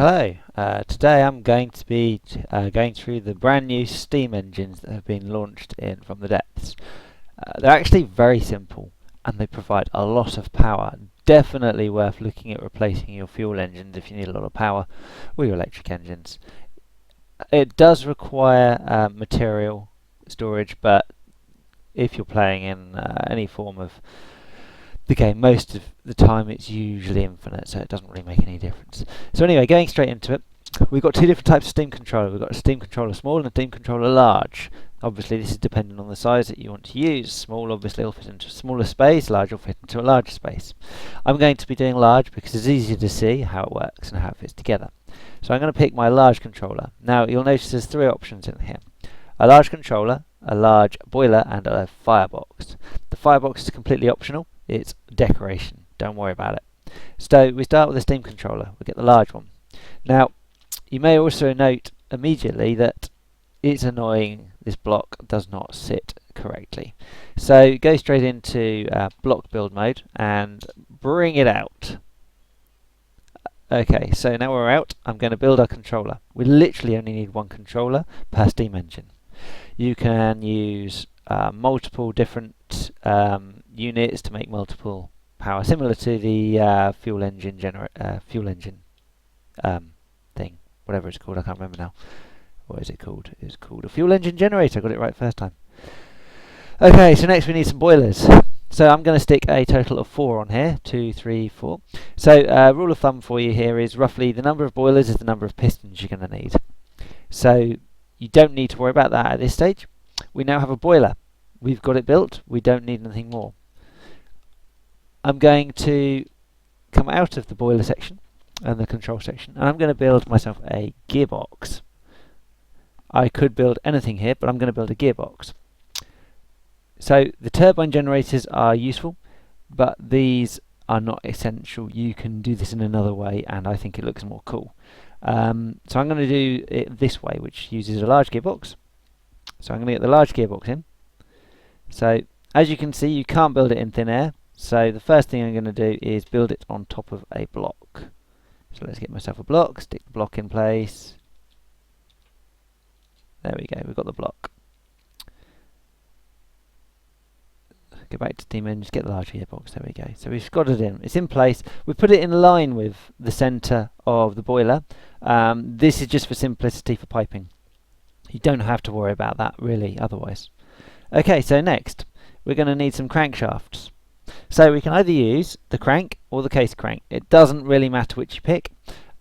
Hello, today I'm going to be going through the brand new steam engines that have been launched in from the depths. They're actually very simple and they provide a lot of power. Definitely worth looking at replacing your fuel engines if you need a lot of power with your electric engines. It does require material storage, but if you're playing in any form of the game, most of the time it's usually infinite, so it doesn't really make any difference. So anyway, going straight into it, we've got two different types of steam controller. We've got a steam controller small and a steam controller large. Obviously this is dependent on the size that you want to use. Small obviously will fit into a smaller space, large will fit into a larger space. I'm going to be doing large because it's easier to see how it works and how it fits together. So I'm going to pick my large controller. Now you'll notice there's three options in here. A large controller, a large boiler and a firebox. The firebox is completely optional. It's decoration, don't worry about it. So we start with the steam controller, we get the large one. Now you may also note immediately that it's annoying this block does not sit correctly. So go straight into block build mode and bring it out. Okay, so now we're out, I'm going to build our controller. We literally only need one controller per steam engine. You can use multiple different units to make multiple power, similar to the fuel engine thing, whatever it's called. I can't remember now. What is it called? It's called a fuel engine generator. I got it right first time. Okay, so next we need some boilers. So I'm going to stick a total of 4 on here. 2, 3, 4. So rule of thumb for you here is roughly the number of boilers is the number of pistons you're going to need. So you don't need to worry about that at this stage. We now have a boiler. We've got it built. We don't need anything more. I'm going to come out of the boiler section and the control section, and I'm going to build myself a gearbox. I could build anything here, but I'm going to build a gearbox. So the turbine generators are useful, but these are not essential. You can do this in another way, and I think it looks more cool. So I'm going to do it this way, which uses a large gearbox. So I'm going to get the large gearbox in. So as you can see, you can't build it in thin air. So the first thing I'm going to do is build it on top of a block. So let's get myself a block, stick the block in place. There we go, we've got the block. Go back to steam engines, get the large gearbox, there we go. So we've got it in, it's in place. We put it in line with the centre of the boiler. This is just for simplicity for piping. You don't have to worry about that really otherwise. Okay, so next we're going to need some crankshafts. So we can either use the crank or the case crank. It doesn't really matter which you pick.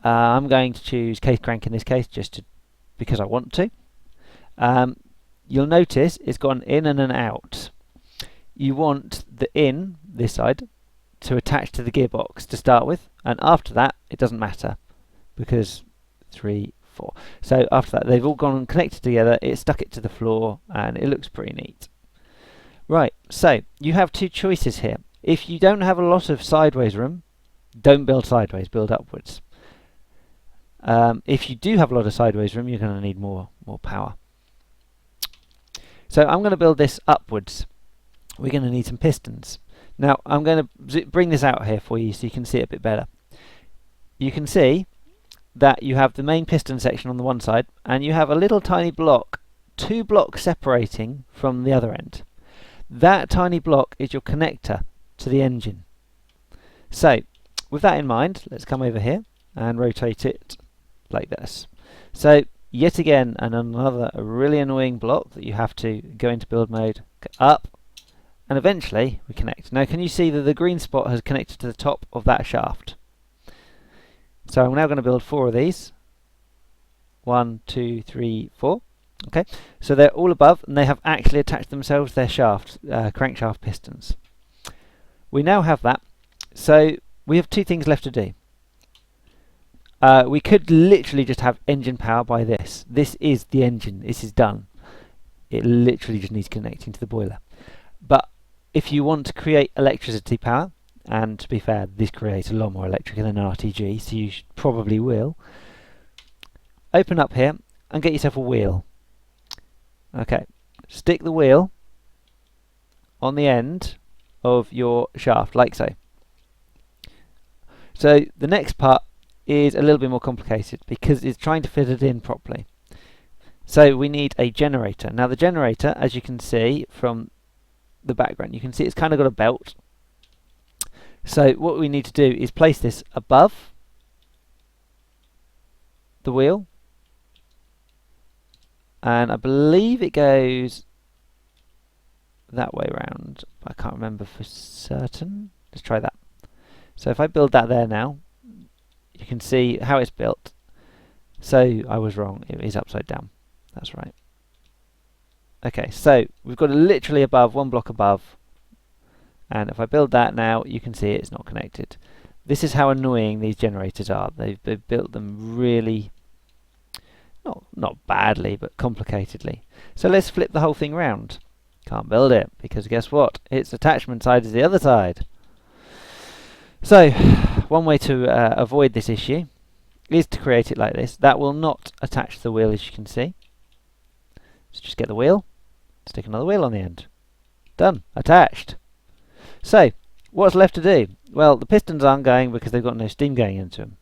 I'm going to choose case crank in this case just because I want to. You'll notice it's got an in and an out. You want the in, this side, to attach to the gearbox to start with, and after that it doesn't matter because 3, 4. So after that they've all gone and connected together, it stuck it to the floor and it looks pretty neat. Right, so you have two choices here. If you don't have a lot of sideways room, don't build sideways, build upwards. If you do have a lot of sideways room, you're going to need more power. So I'm going to build this upwards. We're going to need some pistons. Now I'm going to bring this out here for you so you can see it a bit better. You can see that you have the main piston section on the one side and you have a little tiny block, 2 blocks separating from the other end. That tiny block is your connector to the engine. So with that in mind, let's come over here and rotate it like this. So yet again another really annoying block that you have to go into build mode, go up, and eventually we connect. Now can you see that the green spot has connected to the top of that shaft? So I'm now going to build 4 of these. 1, 2, 3, 4. Okay, so they're all above and they have actually attached themselves their shaft, crankshaft pistons. We now have that, so we have 2 things left to do. We could literally just have engine power by this. This is the engine, this is done. It literally just needs connecting to the boiler. But if you want to create electricity power, and to be fair, this creates a lot more electric than an RTG, so you probably will, open up here and get yourself a wheel. Okay, stick the wheel on the end of your shaft like so. So the next part is a little bit more complicated because it's trying to fit it in properly. So we need a generator. Now the generator, as you can see from the background, you can see it's kind of got a belt. So what we need to do is place this above the wheel, and I believe it goes that way round. I can't remember for certain. Let's try that. So if I build that there now, you can see how it's built. So I was wrong, it is upside down. That's right. Okay, so we've got it literally above, one block above, and if I build that now, you can see it's not connected. This is how annoying these generators are. They've built them really, not badly, but complicatedly. So let's flip the whole thing round. Can't build it, because guess what? Its attachment side is the other side. So, one way to avoid this issue is to create it like this. That will not attach to the wheel, as you can see. So just get the wheel, stick another wheel on the end. Done. Attached. So, what's left to do? Well, the pistons aren't going because they've got no steam going into them.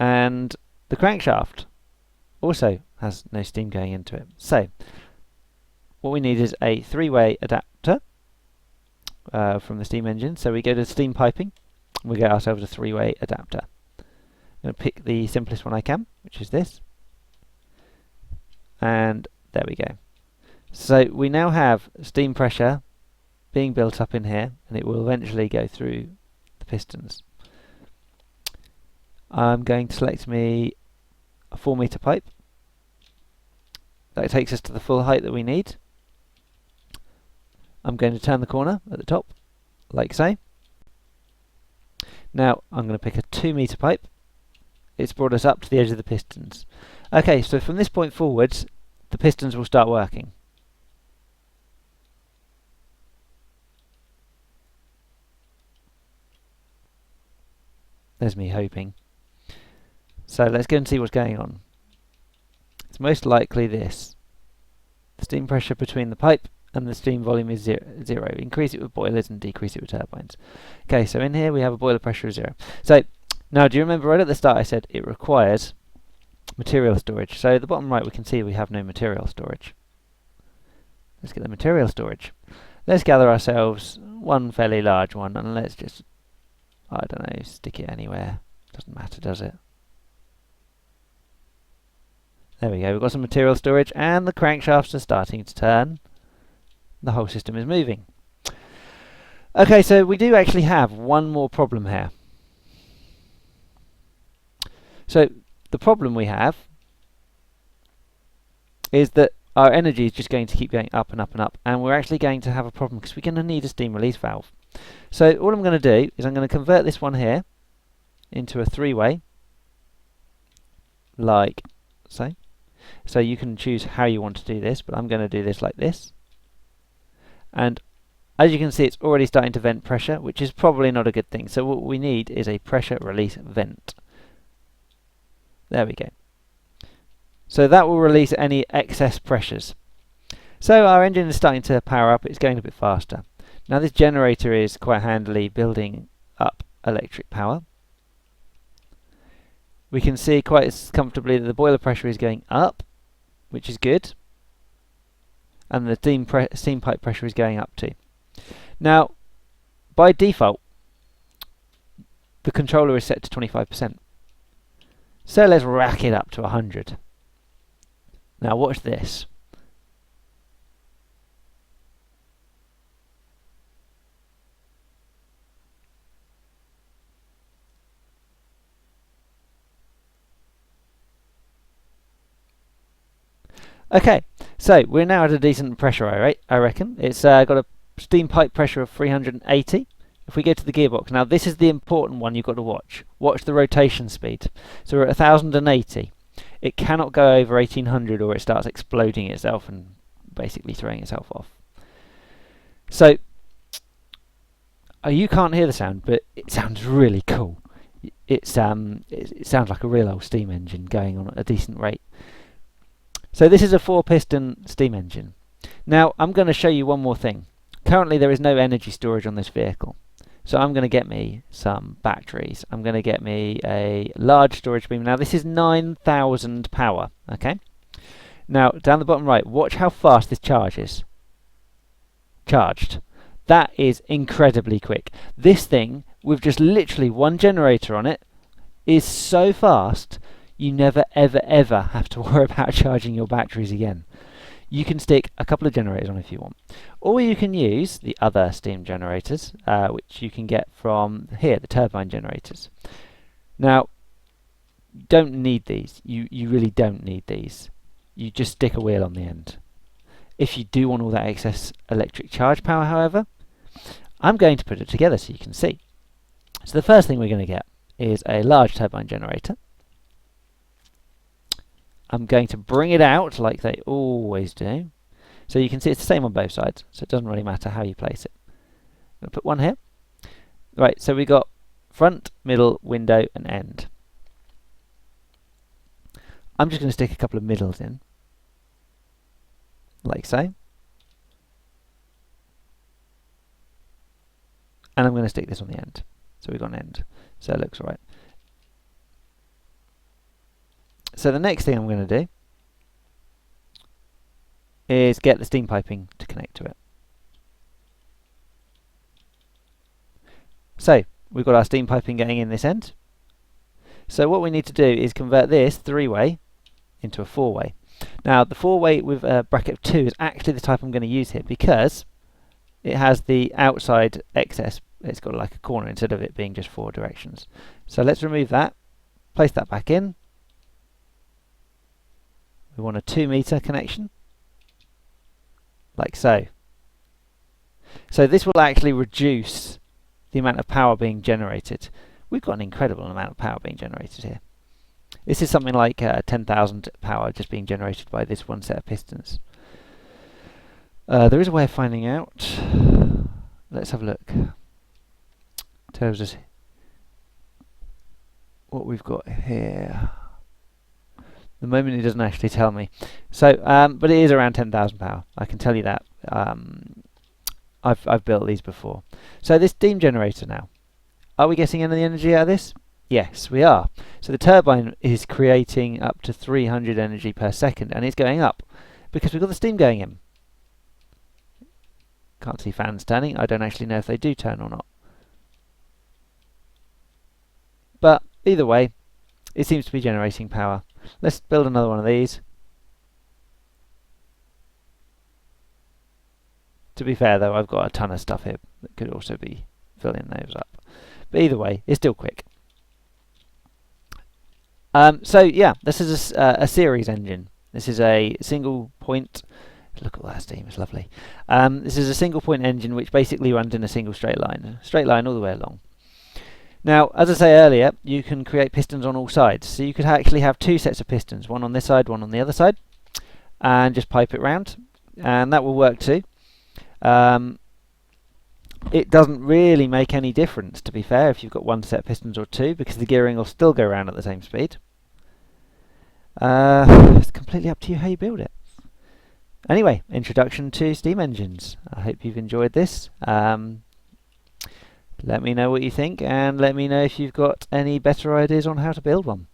And the crankshaft also has no steam going into it. So, what we need is a three-way adapter from the steam engine. So we go to steam piping, and we get ourselves a three-way adapter. I'm going to pick the simplest one I can, which is this. And there we go. So we now have steam pressure being built up in here, and it will eventually go through the pistons. I'm going to select me a 4-meter pipe. That takes us to the full height that we need. I'm going to turn the corner at the top, like so. Now I'm going to pick a 2-meter pipe. It's brought us up to the edge of the pistons. Okay, so from this point forwards, the pistons will start working. There's me hoping. So let's go and see what's going on. It's most likely this. The steam pressure between the pipe and the steam volume is zero. Increase it with boilers and decrease it with turbines. Okay, so in here we have a boiler pressure of 0. So now, do you remember right at the start I said it requires material storage? So at the bottom right we can see we have no material storage. Let's get the material storage. Let's gather ourselves one fairly large one, and let's just, I don't know, stick it anywhere. Doesn't matter, does it? There we go, we've got some material storage, and the crankshafts are starting to turn. The whole system is moving. Okay, so we do actually have one more problem here. So the problem we have is that our energy is just going to keep going up and up and up, and we're actually going to have a problem because we're going to need a steam release valve. So what I'm going to do is I'm going to convert this one here into a three-way, like so. So you can choose how you want to do this, but I'm going to do this like this. And as you can see, it's already starting to vent pressure, which is probably not a good thing. So what we need is a pressure release vent. There we go. So that will release any excess pressures. So our engine is starting to power up, it's going a bit faster. Now this generator is quite handily building up electric power. We can see quite comfortably that the boiler pressure is going up, which is good. And the steam pipe pressure is going up too. Now, by default, the controller is set to 25%. So let's rack it up to 100. Now watch this. Okay, so we're now at a decent pressure, I reckon. It's got a steam pipe pressure of 380. If we go to the gearbox, now this is the important one you've got to watch. Watch the rotation speed. So we're at 1080. It cannot go over 1800 or it starts exploding itself and basically throwing itself off. So you can't hear the sound, but it sounds really cool. It sounds like a real old steam engine going on at a decent rate. So this is a 4-piston steam engine. Now I'm going to show you one more thing. Currently there is no energy storage on this vehicle. So I'm going to get me some batteries. I'm going to get me a large storage beam. Now this is 9,000 power, okay? Now down the bottom right, watch how fast this charges. Charged. That is incredibly quick. This thing, with just literally one generator on it, is so fast you never ever ever have to worry about charging your batteries again. You can stick a couple of generators on if you want. Or you can use the other steam generators, which you can get from here, the turbine generators. Now, you don't need these. You really don't need these. You just stick a wheel on the end. If you do want all that excess electric charge power, however, I'm going to put it together so you can see. So the first thing we're going to get is a large turbine generator. I'm going to bring it out like they always do. So you can see it's the same on both sides, so it doesn't really matter how you place it. I'm going to put one here. Right, so we've got front, middle, window and end. I'm just going to stick a couple of middles in, like so. And I'm going to stick this on the end. So we've got an end. So it looks alright. So the next thing I'm going to do is get the steam piping to connect to it. So we've got our steam piping going in this end. So what we need to do is convert this 3-way into a 4-way. Now the 4-way with a bracket of 2 is actually the type I'm going to use here because it has the outside excess. It's got like a corner instead of it being just 4 directions. So let's remove that, place that back in. We want a 2-meter connection, like so. So this will actually reduce the amount of power being generated. We've got an incredible amount of power being generated here. This is something like 10,000 power just being generated by this one set of pistons. There is a way of finding out. Let's have a look. Tells us what we've got here. The moment it doesn't actually tell me. So, but it is around 10,000 power. I can tell you that. I've built these before. So this steam generator now. Are we getting any energy out of this? Yes, we are. So the turbine is creating up to 300 energy per second, and it's going up because we've got the steam going in. Can't see fans turning. I don't actually know if they do turn or not. But either way, it seems to be generating power. Let's build another one of these. To be fair though, I've got a ton of stuff here that could also be filling those up. But either way, it's still quick. So yeah, this is a series engine. This is a single point. Look at all that steam, it's lovely. This is a single point engine which basically runs in a single straight line all the way along. Now, as I say earlier, you can create pistons on all sides. So you could actually have 2 sets of pistons, one on this side, one on the other side, and just pipe it round, and that will work too. It doesn't really make any difference, to be fair, if you've got 1 set of pistons or 2, because the gearing will still go around at the same speed. It's completely up to you how you build it. Anyway, introduction to steam engines. I hope you've enjoyed this. Let me know what you think, and let me know if you've got any better ideas on how to build one.